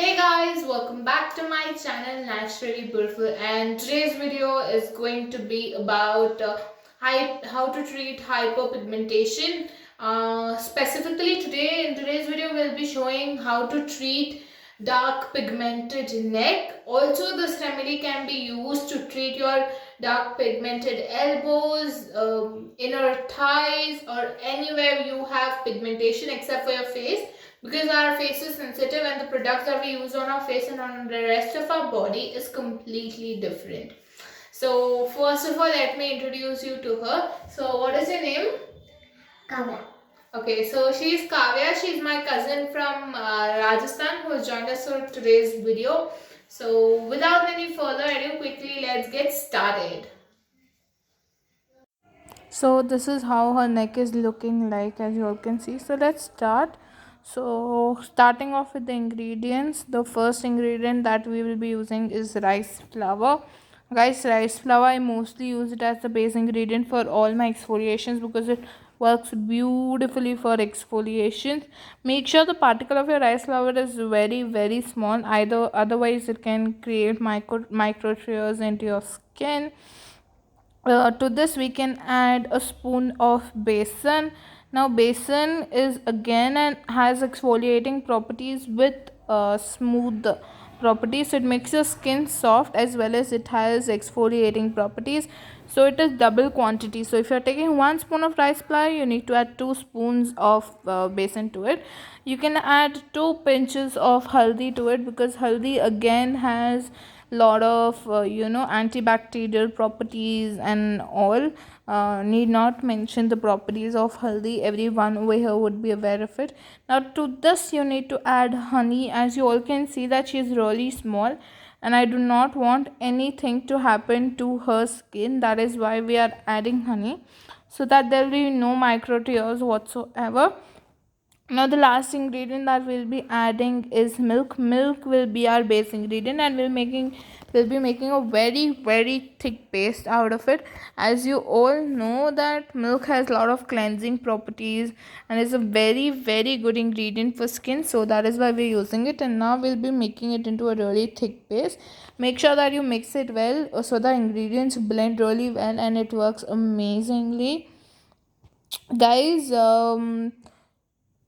Hey guys, welcome back to my channel Naturally Beautiful, and today's video is going to be about how to treat hyperpigmentation. Specifically today in today's video we'll be showing how to treat dark pigmented neck. Also this remedy can be used to treat your dark pigmented elbows, inner thighs, or anywhere you have pigmentation except for your face, because our face is sensitive and the products that we use on our face and on the rest of our body is completely different. So first of all, let me introduce you to her. So what is your name? Kavya. Okay, so she's Kavya. She's my cousin from Rajasthan who has joined us for today's video. So without any further ado, quickly let's get started. So this is how her neck is looking like, as you all can see. So let's start. So starting off with the ingredients, the first ingredient that we will be using is rice flour. Guys, rice flour, I mostly use it as the base ingredient for all my exfoliations because it works beautifully for exfoliations. Make sure the particle of your rice flour is very small, either otherwise it can create micro tears into your skin. To this we can add a spoon of besan. Now besan is again and has exfoliating properties with smooth properties, so it makes your skin soft as well as it has exfoliating properties, so it is double quantity. So if you're taking 1 spoon of rice flour, you need to add 2 spoons of besan to it. You can add 2 pinches of haldi to it because haldi again has lot of antibacterial properties and all. Need not mention the properties of haldi, everyone over here would be aware of it. Now to this you need to add honey. As you all can see that she is really small and I do not want anything to happen to her skin, that is why we are adding honey, so that there will be no micro tears whatsoever. Now the last ingredient that we'll be adding is milk will be our base ingredient, and we'll be making a very thick paste out of it. As you all know that milk has a lot of cleansing properties and is a very good ingredient for skin, so that is why we're using it. And now we'll be making it into a really thick paste. Make sure that you mix it well so the ingredients blend really well and it works amazingly. Guys,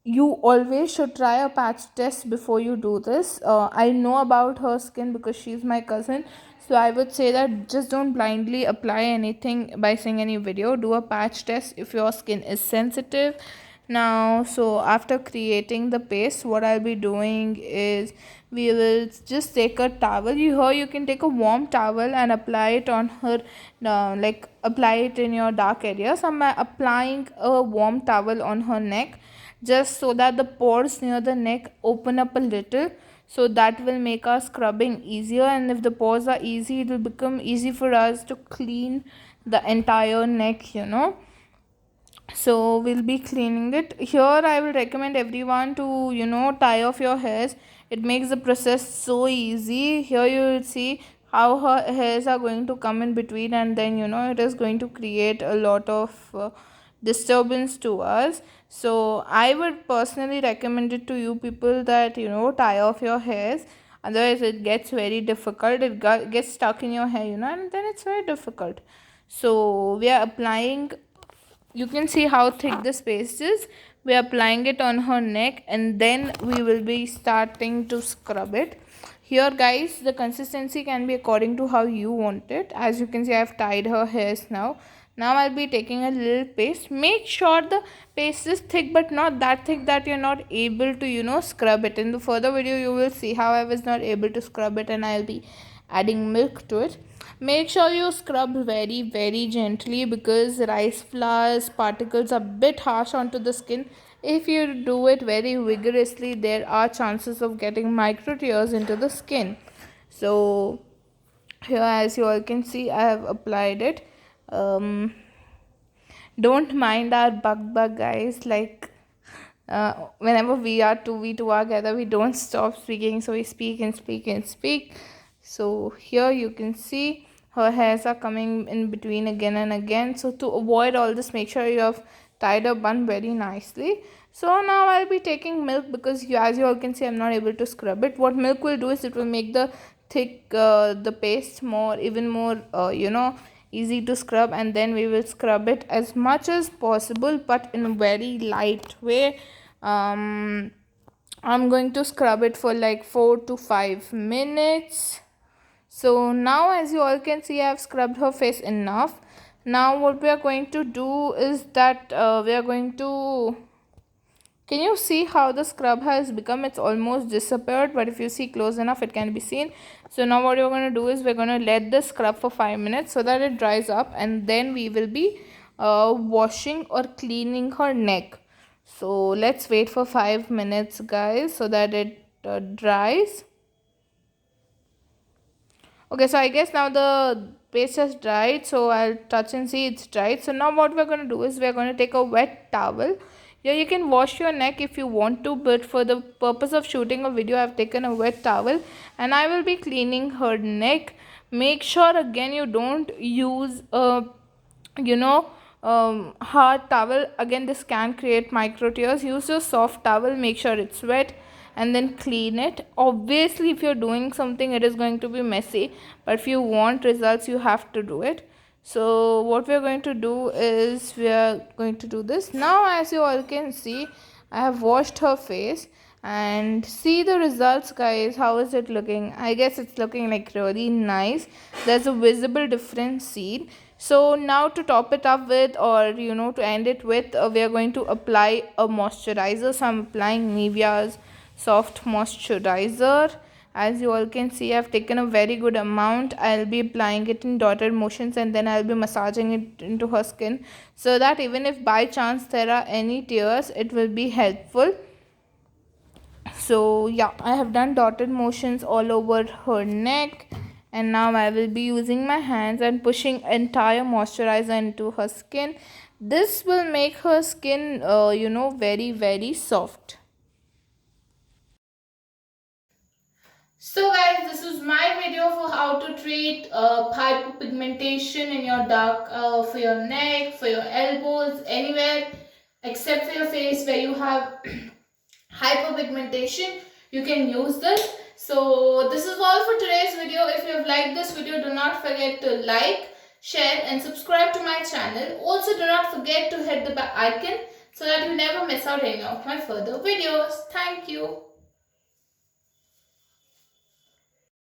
you always should try a patch test before you do this. I know about her skin because she's my cousin, so I would say that just don't blindly apply anything by seeing any video. Do a patch test if your skin is sensitive. Now, so after creating the paste, what I'll be doing is we will just take a towel. You can take a warm towel and apply it on her, like apply it in your dark areas. I'm applying a warm towel on her neck just so that the pores near the neck open up a little, so that will make our scrubbing easier. And if the pores are easy, it will become easy for us to clean the entire neck. So we'll be cleaning it. Here I will recommend everyone to tie off your hairs. It makes the process so easy. Here you will see how her hairs are going to come in between, and then it is going to create a lot of disturbance to us. So I would personally recommend it to you people that tie off your hairs, otherwise it gets very difficult. It gets stuck in your hair, and then it's very difficult. So we are applying, you can see how thick the paste is. We are applying it on her neck and then we will be starting to scrub it. Here guys, the consistency can be according to how you want it. As you can see, I have tied her hairs now. Now I'll be taking a little paste. Make sure the paste is thick but not that thick that you're not able to scrub it. In the further video you will see how I was not able to scrub it, and I'll be adding milk to it. Make sure you scrub very gently because rice flour's particles are a bit harsh onto the skin. If you do it very vigorously, there are chances of getting micro tears into the skin. So here, as you all can see, I have applied it. Don't mind our bug guys, like whenever we two are together, we don't stop speaking, so we speak and speak and speak. So here you can see her hairs are coming in between again and again. So to avoid all this, make sure you have tied a bun very nicely. So now I'll be taking milk because as you all can see, I'm not able to scrub it. What milk will do is it will make the thick the paste more, even more easy to scrub, and then we will scrub it as much as possible, but in a very light way. I'm going to scrub it for like 4 to 5 minutes. So now as you all can see, I have scrubbed her face enough. Now what we are going to do is that we are going to, can you see how the scrub has become? It's almost disappeared, but if you see close enough, it can be seen. So now what you're going to do is we're going to let the scrub for 5 minutes so that it dries up, and then we will be washing or cleaning her neck. So let's wait for 5 minutes, guys, so that it dries. Okay, so I guess now the paste has dried, so I'll touch and see it's dried. So now what we're going to do is we're going to take a wet towel. Yeah, you can wash your neck if you want to, but for the purpose of shooting a video, I've taken a wet towel and I will be cleaning her neck. Make sure again you don't use a hard towel. Again, this can create micro tears. Use your soft towel, make sure it's wet, and then clean it. Obviously if you're doing something, it is going to be messy, but if you want results, you have to do it. So what we're going to do is we are going to do this now. As you all can see, I have washed her face, and see the results, guys. How is it looking? I guess it's looking like really nice. There's a visible difference seen. So now to top it up with, or to end it with, we are going to apply a moisturizer. So I'm applying Nivea's soft moisturizer. As you all can see, I've taken a very good amount. I'll be applying it in dotted motions, and then I'll be massaging it into her skin, so that even if by chance there are any tears, it will be helpful. So yeah, I have done dotted motions all over her neck, and now I will be using my hands and pushing entire moisturizer into her skin. This will make her skin very, very soft. So guys, this is my video for how to treat hyperpigmentation in your dark, for your neck, for your elbows, anywhere except for your face where you have hyperpigmentation. You can use this. So this is all for today's video. If you have liked this video, do not forget to like, share and subscribe to my channel. Also do not forget to hit the icon so that you never miss out any of my further videos. Thank you.